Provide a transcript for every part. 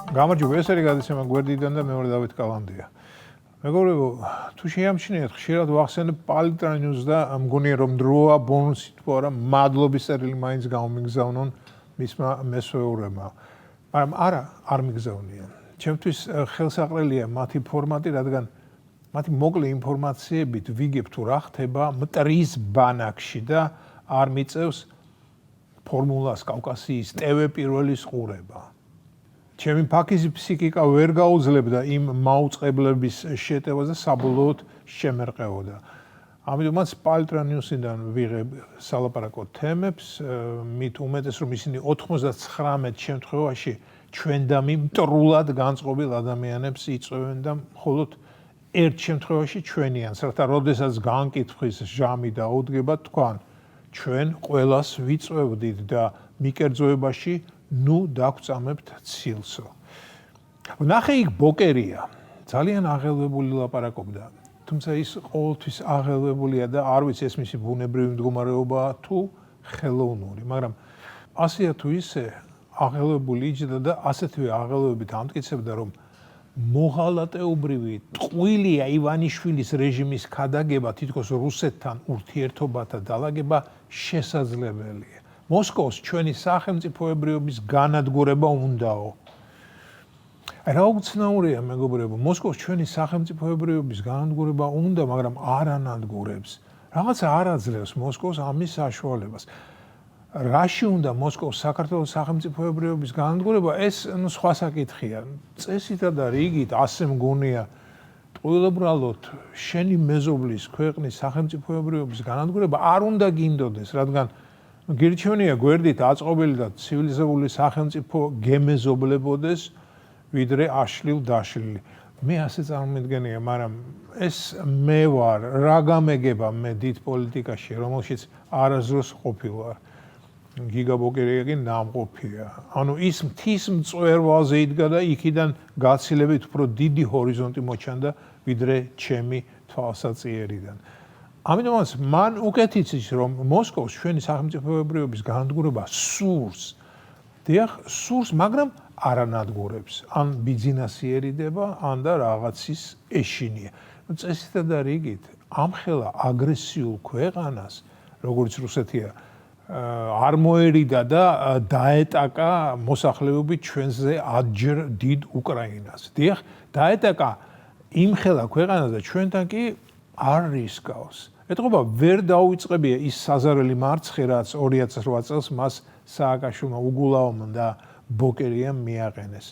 გამარჯობა, ეს არის გადაცემა გვერდიდან და მეორე დავით კალანდია. მეგობრებო, თუ შეამჩნიეთ, ხშირად ვახსენებ პალიტრანიუს და მგონია რომ დროა ბონუსი თუ არა მადლობის წერილი მაინც გამომიგზავნონ მისმა მესვეურებმა. მაგრამ არა, არ მიგზავნიან. ჩემთვის ხელსაყრელია მათი ფორმატი, რადგან მათი მოკლე ინფორმაციებით ვიგებ თუ რა ხდება მტრის ბანაკში და არ მიწევს ფორმულას კავკასიის ტევ პირველის ყურება. ჩემი ფაქიზი ფსიქიკა ვერ გაუძლებდა იმ მაუწყებლების შეტევას და საბოლოოდ შემერყეოდა. ამიტომაც პალტრანიუსიდან ვიღებ სალაპარაკო თემებს, მით უმეტეს რომ ისინი 99 შემთხვევაში ჩვენდამი მტრულად განწყობილ ადამიანებს იწვევენ და მხოლოდ ერთ შემთხვევაში ჩვენიანს, რათა როდესაც განკითხვის ჟამი დაუდგება, თქვან ჩვენ ყველას ვიწვევდით და მიკერძოებაში ნუ დაგვწამებთ ცილსო. ნახე იქ ბოკერია, ძალიან აღელვებული ლაპარაკობდა. თუმცა ის ყოველთვის აღელვებულია და არ ვიცი ეს მისი ბუნებრივი მდგომარეობაა თუ ხელოვნური, მაგრამ ასეა თუ ისე აღელვებული იჯდა და ასეთივე აღელვებით ამტკიცებდა, რომ მოღალატეობრივი ტყუილია ივანიშვილის რეჟიმის ქადაგება თითქოს რუსეთთან ურთიერთობათა დალაგება შესაძლებელია. მოსკოვს ჩვენი სახელმწიფოებრიობის განადგურება უნდაო. რა უცნაურია მეგობრებო, მოსკოვს ჩვენი სახელმწიფოებრიობის განადგურება უნდა, მაგრამ არ ანადგურებს. რაღაცა არ აძლევს მოსკოვს ამის საშუალებას. რაში უნდა მოსკოვს საქართველოს სახელმწიფოებრიობის განადგურება, ეს სხვა საკითხია. წესითა და რიგით ასე მგონია ტყუილებრალოდ შენი მეზობლის ქვეყნის სახელმწიფოებრიობის განადგურება არ უნდა გინდოდეს, რადგან გირჩევნია გვერდით აწყობილი და ცივილიზებული სახელმწიფო გემეზობლებოდეს, ვიდრე აშლილ დაშლილი. მე ასე წარმომიდგენია, მაგრამ ეს მე ვარ, რა გამეგება მე დიდ პოლიტიკაში, რომელშიც არასდროს ყოფილვარ. გიგა ბოკერია კი ნამყოფია. ანუ ის მთის მწვერვალზე იდგა და იქიდან გაცილებით უფრო დიდი ჰორიზონტი მოჩანდა, ვიდრე ჩემი თვალსაწიერიდან. ამიტომაც მან უკეთ იცის, რომ მოსკოვს ჩვენი სახელმწიფოებრიობის განადგურება სურს. დიახ, სურს, მაგრამ არ ანადგურებს. ან ბიზნესი ერიდება, ან და რაღაცის ეშინია. წესითა და რიგით, ამხელა აგრესიულ ქვეყანას, როგორც რუსეთია, არ მოერიდა და დაეტაკა მოსახლეობით ჩვენზე ათჯერ დიდ უკრაინას. დიახ, დაეტაკა იმხელა ქვეყანას და ჩვენთან კი არ რისკავს. ეთყობა ვერ დაუიწყებია ის საზარელი მარცხი, რაც 2008 წელს მას სააკაშვილმა უგულაომ და ბოკერიამ მიაყენეს.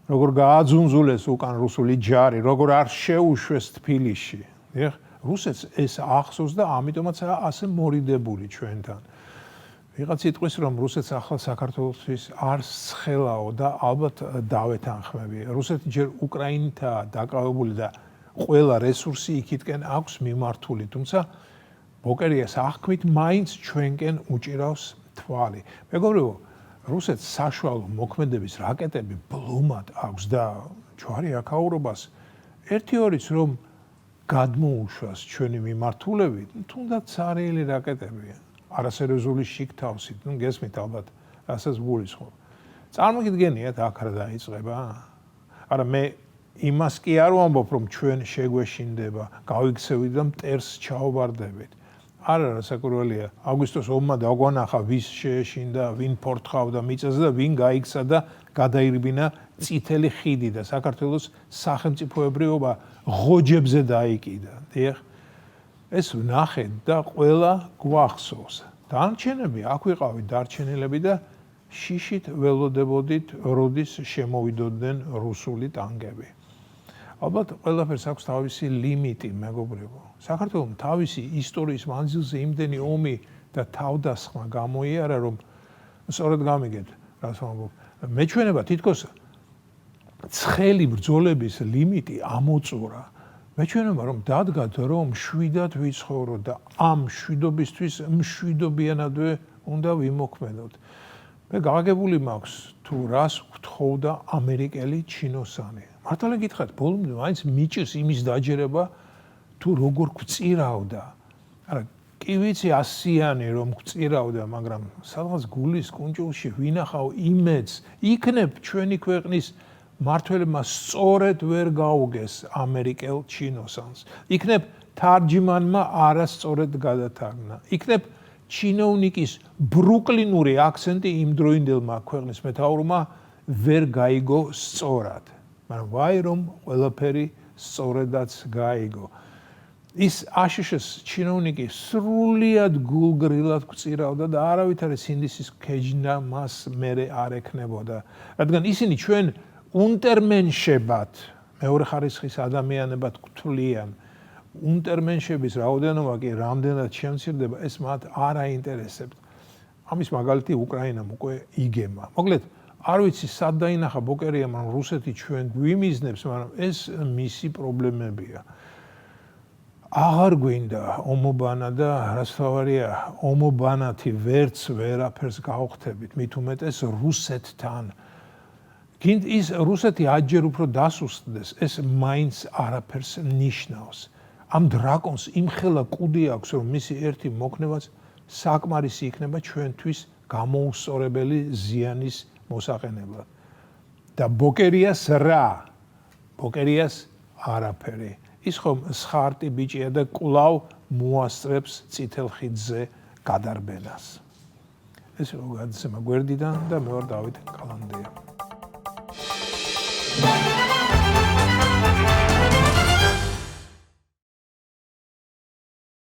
როგორ გააძუნზულეს უკან რუსული ჯარი, როგორ არ შეუშვეს თბილისში. დიახ, რუსეთს ეს ახსოვს და ამიტომაც ასე მორიდებული ჩვენთან. ვიღაც იტყვის, რომ რუსეთს ახლა საქართველოსთვის არ სხელაო და ალბათ დავეთანხმები. რუსეთი ჯერ უკრაინითაა დაკავებული და ყველა რესურსი იქითკენ აქვს მიმართული, თუმცა ბოკერიას აღქმით მაინც ჩვენკენ უჭირავს თვალი. მეგობრებო, რუსეთს საშუალო მოქმედების რაკეტები ბლომად აქვს და ჯვარი აქაურობას ერთი-ორიც რომ გადმოუშვას ჩვენი მიმართულები, თუნდაც ცარიელი რაკეტებია. არასერიოზული შიგთავსით, ნუ გესმით ალბათ, რასაც გულისხმობ. წარმოგიდგენიათ აქ რა დაიწყება? არა მე იმას კი არ ვამბობ, რომ ჩვენ შეგვეშინდება, გავიქცევით და მტერს ჩავბარდებით. არა, რასაკვირველია, აგვისტოს ომმა დაგვანახა, ვის შეეშინდა, ვინ ფორთხავდა მიწაზე და ვინ გაიქცა და გადაირბინა წითელი ხიდი და საქართველოს სახელმწიფოებრიობა ღოჯებზე დაიკიდა. დიახ, ეს ვნახეთ და ყველა გვახსოვს. დარჩენები აქ ვიყავით დარჩენილები და შიშით ველოდებოდით, როდის შემოვიდოდნენ რუსული ტანგები. ალბათ ყველაფერს აქვს თავისი ლიმიტი, მეგობრებო. საქართველოს თავისი ისტორიის მანძილზე იმდენი ომი და თავდასხმა გამოიარა, რომ სწორედ გამიგეთ, რას ვამბობ. მეჩვენება თითქოს ცხელი ბრძოლების ლიმიტი ამოწურა. მეჩვენება რომ დადგათ, რომ შვიდად ვიცხოვროთ და ამ შვიდობისთვის მშვიდობიანადვე უნდა ვიმოქმედოთ. მე გავაგებული მაქვს თუ რას გთხოვდა ამერიკელი ჩინოსანი. მართლა გითხრათ, ბოლომდე მაინც მიჭირს იმის დაჯერება თუ როგორ გვწირავდა. არა, კი ვიცი ასიანი რომ გვწირავდა, მაგრამ სადღაც გულის კუნჭულში ვინახავ იმედს, იქნებ ჩვენი ქვეყნის მართველებმა სწორედ ვერ გაუგეს ამერიკელ ჩინოსანს. იქნებ თარჯიმანმა არასწორად გადათარგმნა. იქნებ ჩინოვნიკის ბრუკლინური აქცენტი იმდროინდელმა ქვეყნის მეთაურმა ვერ გაიგო სწორად. მაგრამ ვაი რომ ყველაფერი სწორედაც გაიგო. ის აშშ-ს ჩინოვნიკი სრულიად გულგრილად გვწირავდა და არავითარი სინდისის ქეჯნა მას მერე არ ექნებოდა. რადგან ისინი ჩვენ უნტერმენშებად, მეორე ხარისხის ადამიანებად გვთვლიან. უნტერმენშების რაოდენობა კი რამდენად შემცირდება, ეს მათ არ აინტერესებთ. ამის მაგალითი უკრაინამ უკვე იგემა. მოკლედ, არ ვიცი სად დაინახა ბოკერია, მაგრამ რუსეთი ჩვენ გვიმიზნებს, მაგრამ ეს მისი პრობლემებია. აღარ გვინდა ომობანა და რაც თავარია, ომობანათი ვერც ვერაფერს გავხდებით, მით უმეტეს რუსეთთან. გინდ ის რუსეთი აჯერ უფრო დასუსტდეს, ეს მაინც არაფერს ნიშნავს. ამ დრაკონს იმხელა კუდი აქვს, რომ მისი ერთი მოქნევაც საკმარისი იქნება ჩვენთვის გამოუსწორებელი ზიანის მოსაყენებლად. და ბოკერიას რა? ბოკერიას არაფერი. ის ხომ სხარტი ბიჭია და კვლავ მოასწრებს წითელ ხიდზე გადარბენას. ეს როგორ გადაცემა გვერდიდან და მე ვარ დავით